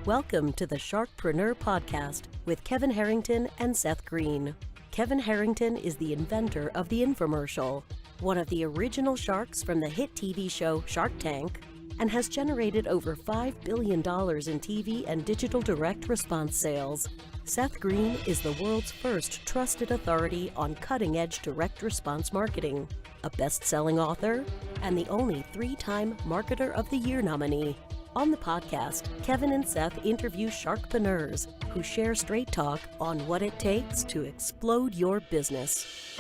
Welcome to the Sharkpreneur podcast with Kevin Harrington and Seth Greene. Kevin Harrington is the inventor of the infomercial, one of the original sharks from the hit TV show Shark Tank, and has generated over $5 billion in TV and digital direct response sales. Seth Greene is the world's first trusted authority on cutting-edge direct response marketing, a best-selling author, and the only 3-time Marketer of the Year nominee. On the podcast, Kevin and Seth interview Sharkpreneurs who share straight talk on what it takes to explode your business.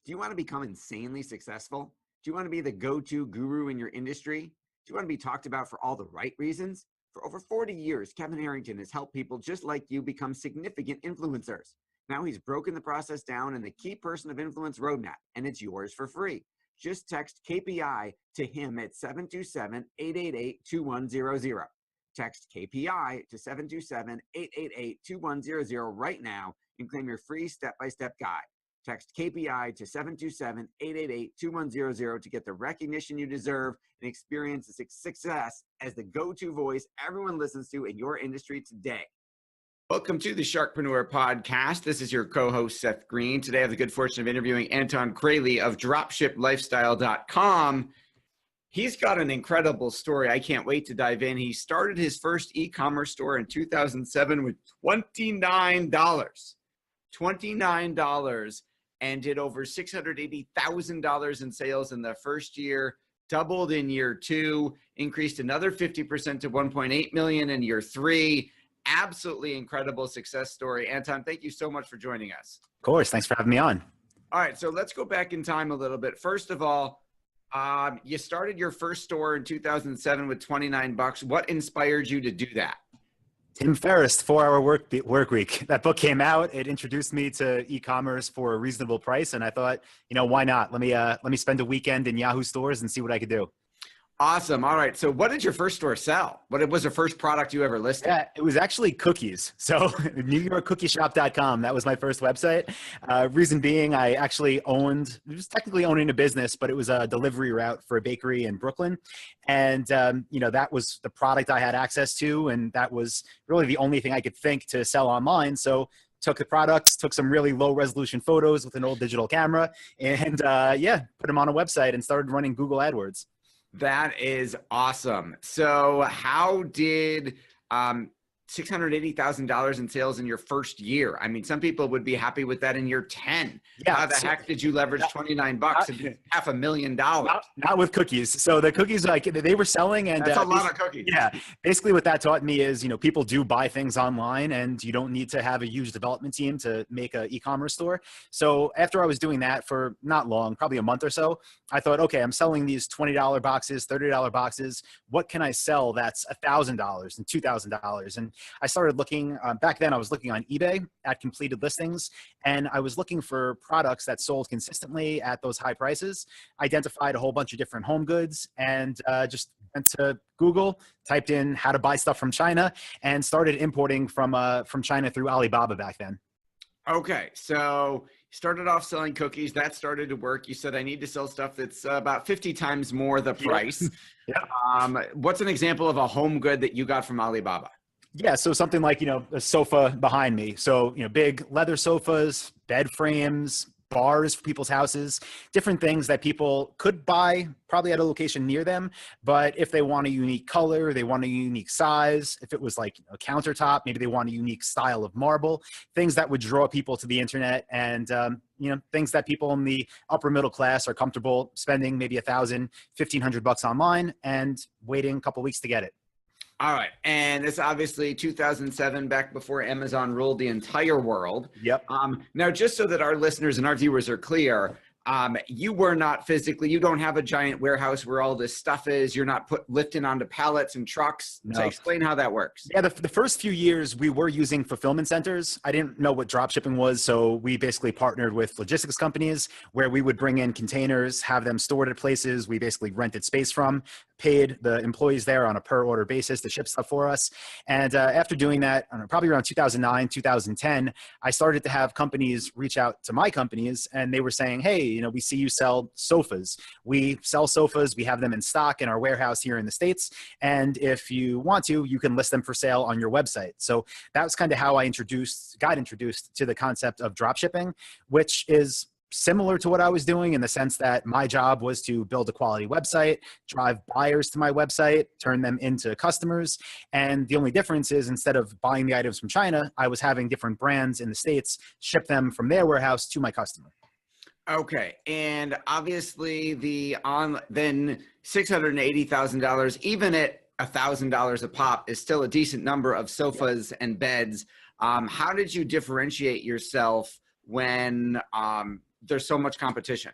Do you want to become insanely successful? Do you want to be the go-to guru in your industry? Do you want to be talked about for all the right reasons? For over 40 years, Kevin Harrington has helped people just like you become significant influencers. Now he's broken the process down in the Key Person of Influence roadmap, and it's yours for free. Just text KPI to him at 727-888-2100. Text KPI to 727-888-2100 right now and claim your free step-by-step guide. Text KPI to 727-888-2100 to get the recognition you deserve and experience the success as the go-to voice everyone listens to in your industry today. Welcome to the Sharkpreneur podcast. This is your co-host, Seth Greene. Today I have the good fortune of interviewing Anton Kraly of dropshiplifestyle.com. He's got an incredible story. I can't wait to dive in. He started his first e-commerce store in 2007 with $29 and did over $680,000 in sales in the first year, doubled in year 2, increased another 50% to $1.8 million in year 3. Absolutely incredible success story. Anton, thank you so much for joining us. Of course. Thanks for having me on. All right. So let's go back in time a little bit. First of all, you started your first store in 2007 with $29. What inspired you to do that? Tim Ferris, 4-Hour Work Week. That book came out. It introduced me to e-commerce for a reasonable price. And I thought, why not? Let me spend a weekend in Yahoo stores and see what I could do. Awesome. All right. So what did your first store sell? What was the first product you ever listed? Yeah, it was actually cookies. So NewYorkCookieShop.com. That was my first website. Reason being, I actually was technically owning a business, but it was a delivery route for a bakery in Brooklyn. And, that was the product I had access to. And that was really the only thing I could think to sell online. So took the products, took some really low resolution photos with an old digital camera and put them on a website and started running Google AdWords. That is awesome. So how did $680,000 in sales in your first year? I mean, some people would be happy with that in year 10. Yeah, how the heck did you leverage $29 and $500,000? Not with cookies. So the cookies, they were selling, and that's a lot of cookies. Yeah, basically what that taught me is, people do buy things online, and you don't need to have a huge development team to make an e-commerce store. So after I was doing that for not long, probably a month or so, I thought, okay, I'm selling these $20 boxes, $30 boxes. What can I sell that's $1,000 and $2,000? And I started looking, back then I was looking on eBay at completed listings, and I was looking for products that sold consistently at those high prices, identified a whole bunch of different home goods, and just went to Google, typed in how to buy stuff from China, and started importing from China through Alibaba back then. Okay, so you started off selling cookies. That started to work. You said, I need to sell stuff that's about 50 times more the price. Yeah. What's an example of a home good that you got from Alibaba? Yeah, so something like, a sofa behind me. So, big leather sofas, bed frames, bars for people's houses, different things that people could buy probably at a location near them. But if they want a unique color, they want a unique size, if it was like a countertop, maybe they want a unique style of marble, things that would draw people to the internet, and, things that people in the upper middle class are comfortable spending maybe $1,000, $1,500 online and waiting a couple weeks to get it. All right. And it's obviously 2007, back before Amazon ruled the entire world. Yep. Now, just so that our listeners and our viewers are clear, you were not physically, you don't have a giant warehouse where all this stuff is. You're not lifting onto pallets and trucks. No. So explain how that works. Yeah, the first few years we were using fulfillment centers. I didn't know what drop shipping was. So we basically partnered with logistics companies where we would bring in containers, have them stored at places we basically rented space from, paid the employees there on a per order basis to ship stuff for us. And after doing that, I don't know, probably around 2009, 2010, I started to have companies reach out to my companies, and they were saying, hey, you know, we see you sell sofas. We sell sofas. We have them in stock in our warehouse here in the States. And if you want to, you can list them for sale on your website. So that was kind of how I got introduced to the concept of drop shipping, which is similar to what I was doing in the sense that my job was to build a quality website, drive buyers to my website, turn them into customers. And the only difference is instead of buying the items from China, I was having different brands in the States ship them from their warehouse to my customer. Okay. And obviously then $680,000, even at $1,000 a pop, is still a decent number of sofas and beds. How did you differentiate yourself when there's so much competition?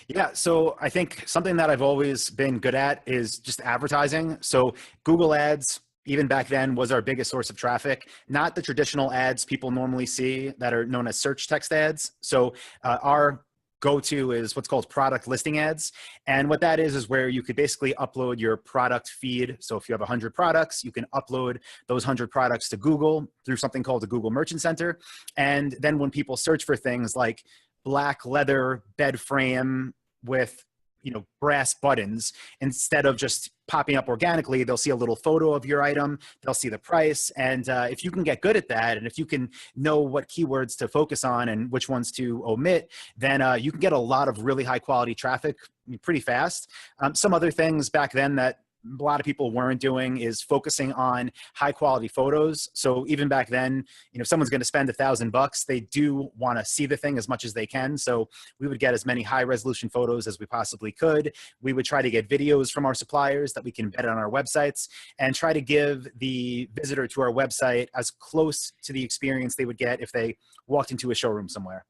Yeah, so I think something that I've always been good at is just advertising. So Google Ads, even back then, was our biggest source of traffic, not the traditional ads people normally see that are known as search text ads. So our go-to is what's called product listing ads. And what that is where you could basically upload your product feed. So if you have 100 products, you can upload those 100 products to Google through something called the Google Merchant Center. And then when people search for things like black leather bed frame with, you know, brass buttons, instead of just popping up organically, they'll see a little photo of your item, they'll see the price. And if you can get good at that, and if you can know what keywords to focus on and which ones to omit, then you can get a lot of really high quality traffic pretty fast. Some other things back then that a lot of people weren't doing is focusing on high quality photos. So even back then, you know, if someone's going to spend $1,000, they do want to see the thing as much as they can. So we would get as many high resolution photos as we possibly could. We would try to get videos from our suppliers that we can embed on our websites and try to give the visitor to our website as close to the experience they would get if they walked into a showroom somewhere.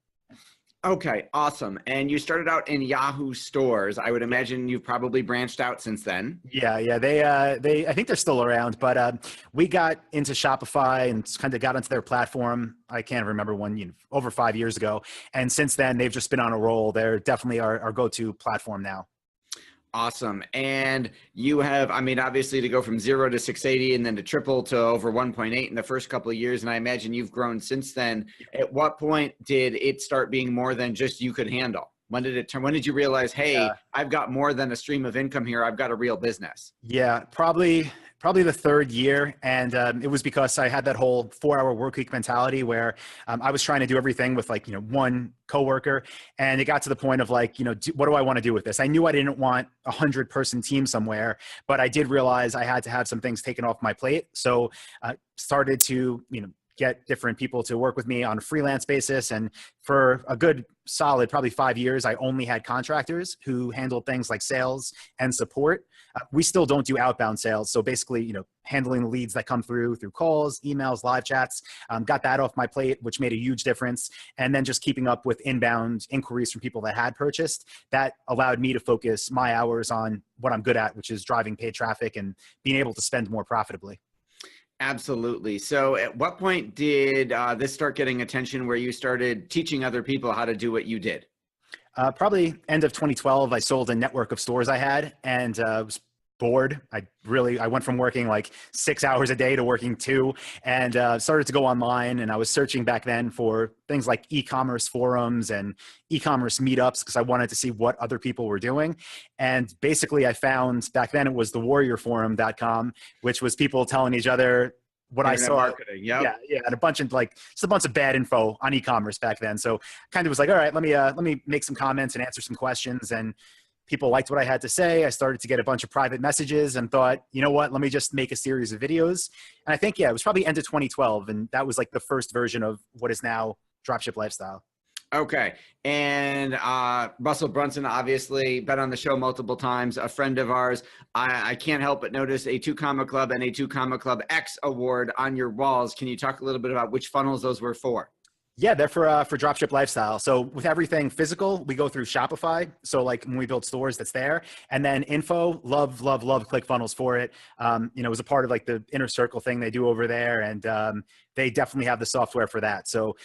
Okay, awesome. And you started out in Yahoo stores. I would imagine you've probably branched out since then. Yeah. They I think they're still around, but we got into Shopify and kind of got onto their platform. I can't remember when, you know, over 5 years ago. And since then, they've just been on a roll. They're definitely our go-to platform now. Awesome. And you have, I mean, obviously to go from 0 to 680 and then to triple to over 1.8 in the first couple of years. And I imagine you've grown since then. At what point did it start being more than just you could handle? When did it turn? When did you realize, hey, I've got more than a stream of income here. I've got a real business. Yeah, probably the third year. And it was because I had that whole 4-hour work week mentality where I was trying to do everything with, like, you know, one coworker. And it got to the point of, like, you know, what do I want to do with this? I knew I didn't want a 100-person team somewhere, but I did realize I had to have some things taken off my plate. So started to, you know, get different people to work with me on a freelance basis. And for a good solid, probably 5 years, I only had contractors who handled things like sales and support. We still don't do outbound sales. So basically, you know, handling the leads that come through calls, emails, live chats, got that off my plate, which made a huge difference. And then just keeping up with inbound inquiries from people that had purchased, that allowed me to focus my hours on what I'm good at, which is driving paid traffic and being able to spend more profitably. Absolutely. So at what point did this start getting attention where you started teaching other people how to do what you did? Probably end of 2012, I sold a network of stores I had and was bored. I went from working like 6 hours a day to working 2 and started to go online. And I was searching back then for things like e-commerce forums and e-commerce meetups because I wanted to see what other people were doing. And basically I found back then it was the warriorforum.com, which was people telling each other what Internet I saw. Marketing, yep. Yeah. And just a bunch of bad info on e-commerce back then. So kind of was like, all right, let me make some comments and answer some questions. And people liked what I had to say. I started to get a bunch of private messages and thought, you know what, let me just make a series of videos. And I think, it was probably end of 2012. And that was like the first version of what is now Dropship Lifestyle. Okay. And Russell Brunson, obviously been on the show multiple times, a friend of ours. I can't help but notice a 2 Comma Club and a 2 Comma Club X award on your walls. Can you talk a little bit about which funnels those were for? Yeah, they're for dropship lifestyle. So with everything physical, we go through Shopify. So like when we build stores, that's there. And then info, love ClickFunnels for it. It was a part of like the inner circle thing they do over there. And they definitely have the software for that. So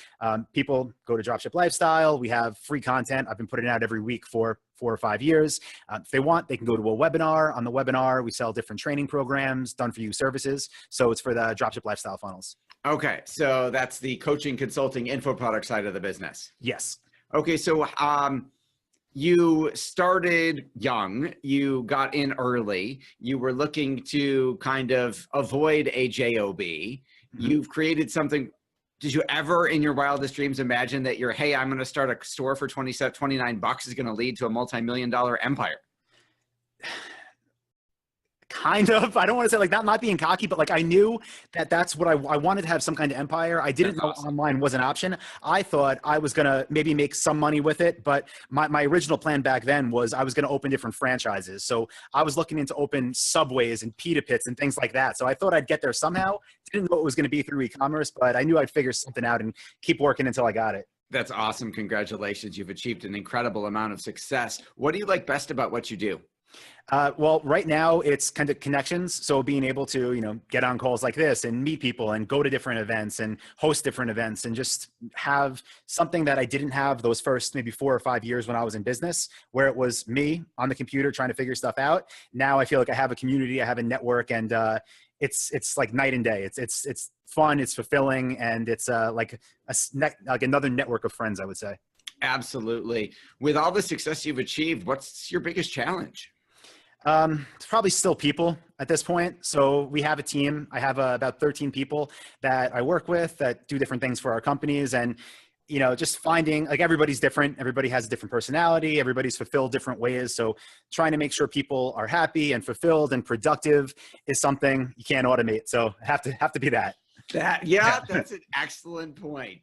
people go to Dropship Lifestyle. We have free content. I've been putting it out every week for 4 or 5 years. If they want, they can go to a webinar. On the webinar, we sell different training programs, done for you services. So it's for the Dropship Lifestyle funnels. Okay, so that's the coaching, consulting, info product side of the business. Yes. Okay, so you started young, you got in early, you were looking to kind of avoid a job. You've created something. Did you ever in your wildest dreams imagine that hey, I'm going to start a store for $29 is going to lead to a multi-million-dollar empire? Kind of. I don't want to say like not being cocky, but like I knew that that's what I wanted to have some kind of empire. I didn't know online was an option. I thought I was going to maybe make some money with it. But my original plan back then was I was going to open different franchises. So I was looking into open Subways and pita pits and things like that. So I thought I'd get there somehow. Didn't know it was going to be through e-commerce, but I knew I'd figure something out and keep working until I got it. That's awesome. Congratulations. You've achieved an incredible amount of success. What do you like best about what you do? Well, right now it's kind of connections. So being able to, get on calls like this and meet people and go to different events and host different events and just have something that I didn't have those first maybe 4 or 5 years when I was in business, where it was me on the computer trying to figure stuff out. Now I feel like I have a community, I have a network, and it's like night and day. It's fun, it's fulfilling, and it's like another network of friends, I would say. Absolutely. With all the success you've achieved, what's your biggest challenge? It's probably still people at this point. So we have a team. I have about 13 people that I work with that do different things for our companies. And, just finding like everybody's different. Everybody has a different personality. Everybody's fulfilled different ways. So trying to make sure people are happy and fulfilled and productive is something you can't automate. So have to be that. That's an excellent point.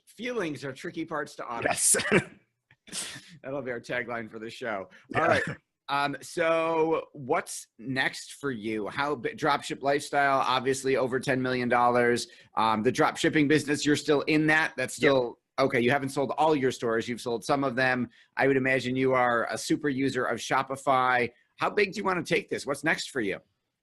Feelings are tricky parts to automate. Yes. That'll be our tagline for the show. All right. So what's next for you? Dropship Lifestyle, obviously over $10 million. The drop shipping business, you're still in that. That's still, okay. You haven't sold all your stores. You've sold some of them. I would imagine you are a super user of Shopify. How big do you want to take this? What's next for you?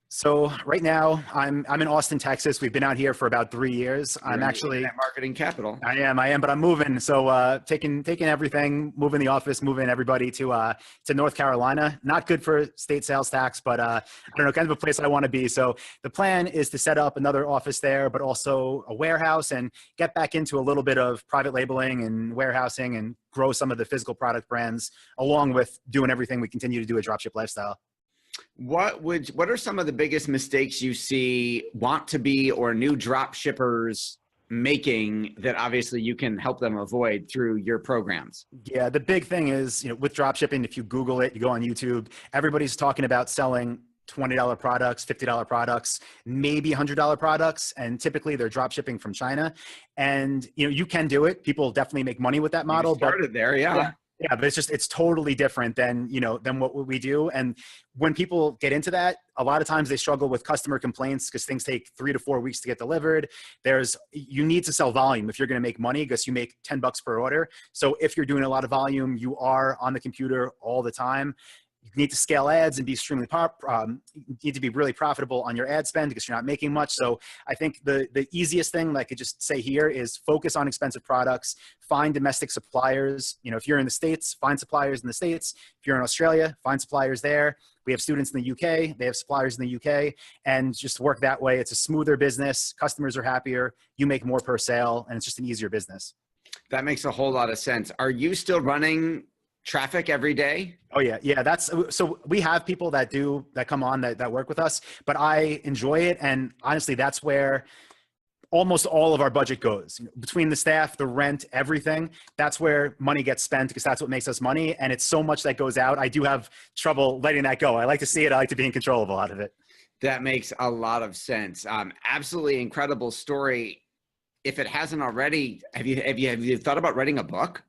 So right now I'm in Austin, Texas. We've been out here for about 3 years. I'm actually Internet Marketing Capital. I am, but I'm moving. So taking everything, moving the office, moving everybody to North Carolina. Not good for state sales tax, but I don't know, kind of a place I want to be. So the plan is to set up another office there, but also a warehouse and get back into a little bit of private labeling and warehousing and grow some of the physical product brands along with doing everything we continue to do at Dropship Lifestyle. What are some of the biggest mistakes you see want to be or new drop shippers making that obviously you can help them avoid through your programs? Yeah, the big thing is, with drop shipping, if you Google it, you go on YouTube, everybody's talking about selling $20 products, $50 products, maybe $100 products. And typically they're drop shipping from China. And, you can do it. People definitely make money with that model. You started there. Yeah. Yeah, but it's totally different than what we do. And when people get into that, a lot of times they struggle with customer complaints because things take 3 to 4 weeks to get delivered. You need to sell volume if you're going to make money because you make $10 per order. So if you're doing a lot of volume, you are on the computer all the time. You need to scale ads and be extremely you need to be really profitable on your ad spend because you're not making much. So I think the easiest thing that I could just say here is focus on expensive products, find domestic suppliers. If you're in the States, find suppliers in the States. If you're in Australia, find suppliers there. We have students in the UK, they have suppliers in the UK, and just work that way. It's a smoother business. Customers are happier. You make more per sale, and it's just an easier business. That makes a whole lot of sense. Are you still running traffic every day? Oh yeah. So we have people that come on that work with us, but I enjoy it. And honestly, that's where almost all of our budget goes between the staff, the rent, everything. That's where money gets spent because that's what makes us money. And it's so much that goes out. I do have trouble letting that go. I like to see it. I like to be in control of a lot of it. That makes a lot of sense. Absolutely incredible story. If it hasn't already, have you thought about writing a book?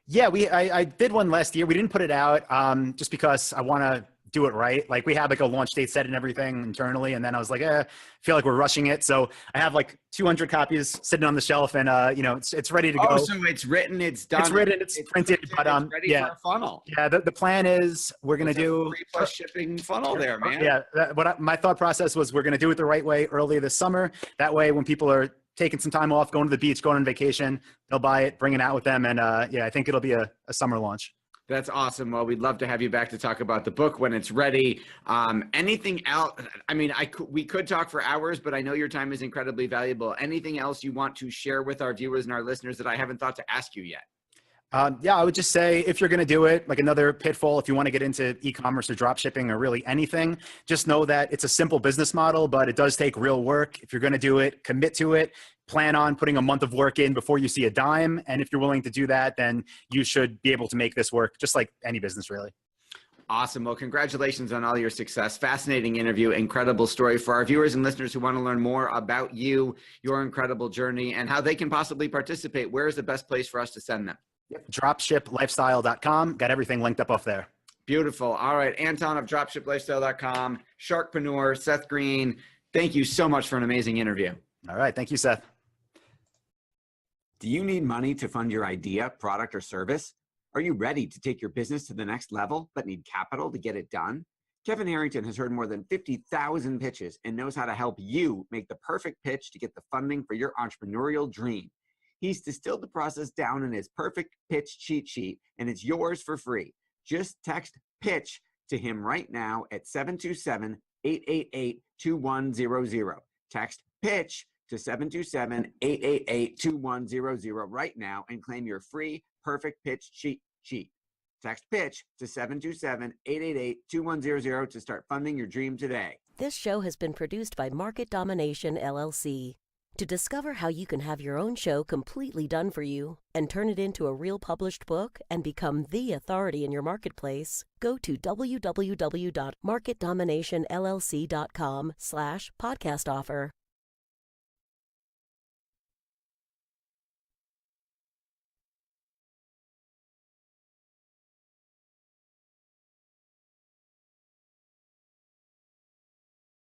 Yeah, I did one last year. We didn't put it out just because I want to do it right. Like we had like a launch date set and everything internally. And then I was like, I feel like we're rushing it. So I have like 200 copies sitting on the shelf and, it's ready to go. Oh, so it's written, it's done. It's written, it's printed, but it's ready for a funnel. Yeah. The plan is we're going to do 3+ shipping funnel there, man. Yeah. My thought process was we're going to do it the right way early this summer. That way, when people are taking some time off, going to the beach, going on vacation, they'll buy it, bring it out with them. And I think it'll be a summer launch. That's awesome. Well, we'd love to have you back to talk about the book when it's ready. Anything else? I mean, we could talk for hours, but I know your time is incredibly valuable. Anything else you want to share with our viewers and our listeners that I haven't thought to ask you yet? I would just say if you're going to do it, like another pitfall, if you want to get into e-commerce or drop shipping or really anything, just know that it's a simple business model, but it does take real work. If you're going to do it, commit to it. Plan on putting a month of work in before you see a dime. And if you're willing to do that, then you should be able to make this work just like any business, really. Awesome. Well, congratulations on all your success. Fascinating interview, incredible story. For our viewers and listeners who want to learn more about you, your incredible journey, and how they can possibly participate, where is the best place for us to send them? Dropshiplifestyle.com. Got everything linked up off there. Beautiful. All right. Anton of dropshiplifestyle.com, Sharkpreneur, Seth Greene. Thank you so much for an amazing interview. All right. Thank you, Seth. Do you need money to fund your idea, product, or service? Are you ready to take your business to the next level, but need capital to get it done? Kevin Harrington has heard more than 50,000 pitches and knows how to help you make the perfect pitch to get the funding for your entrepreneurial dream. He's distilled the process down in his perfect pitch cheat sheet, and it's yours for free. Just text PITCH to him right now at 727-888-2100. Text PITCH to 727-888-2100 right now and claim your free perfect pitch cheat sheet. Text PITCH to 727-888-2100 to start funding your dream today. This show has been produced by Market Domination, LLC. To discover how you can have your own show completely done for you and turn it into a real published book and become the authority in your marketplace, go to www.marketdominationllc.com/podcast offer.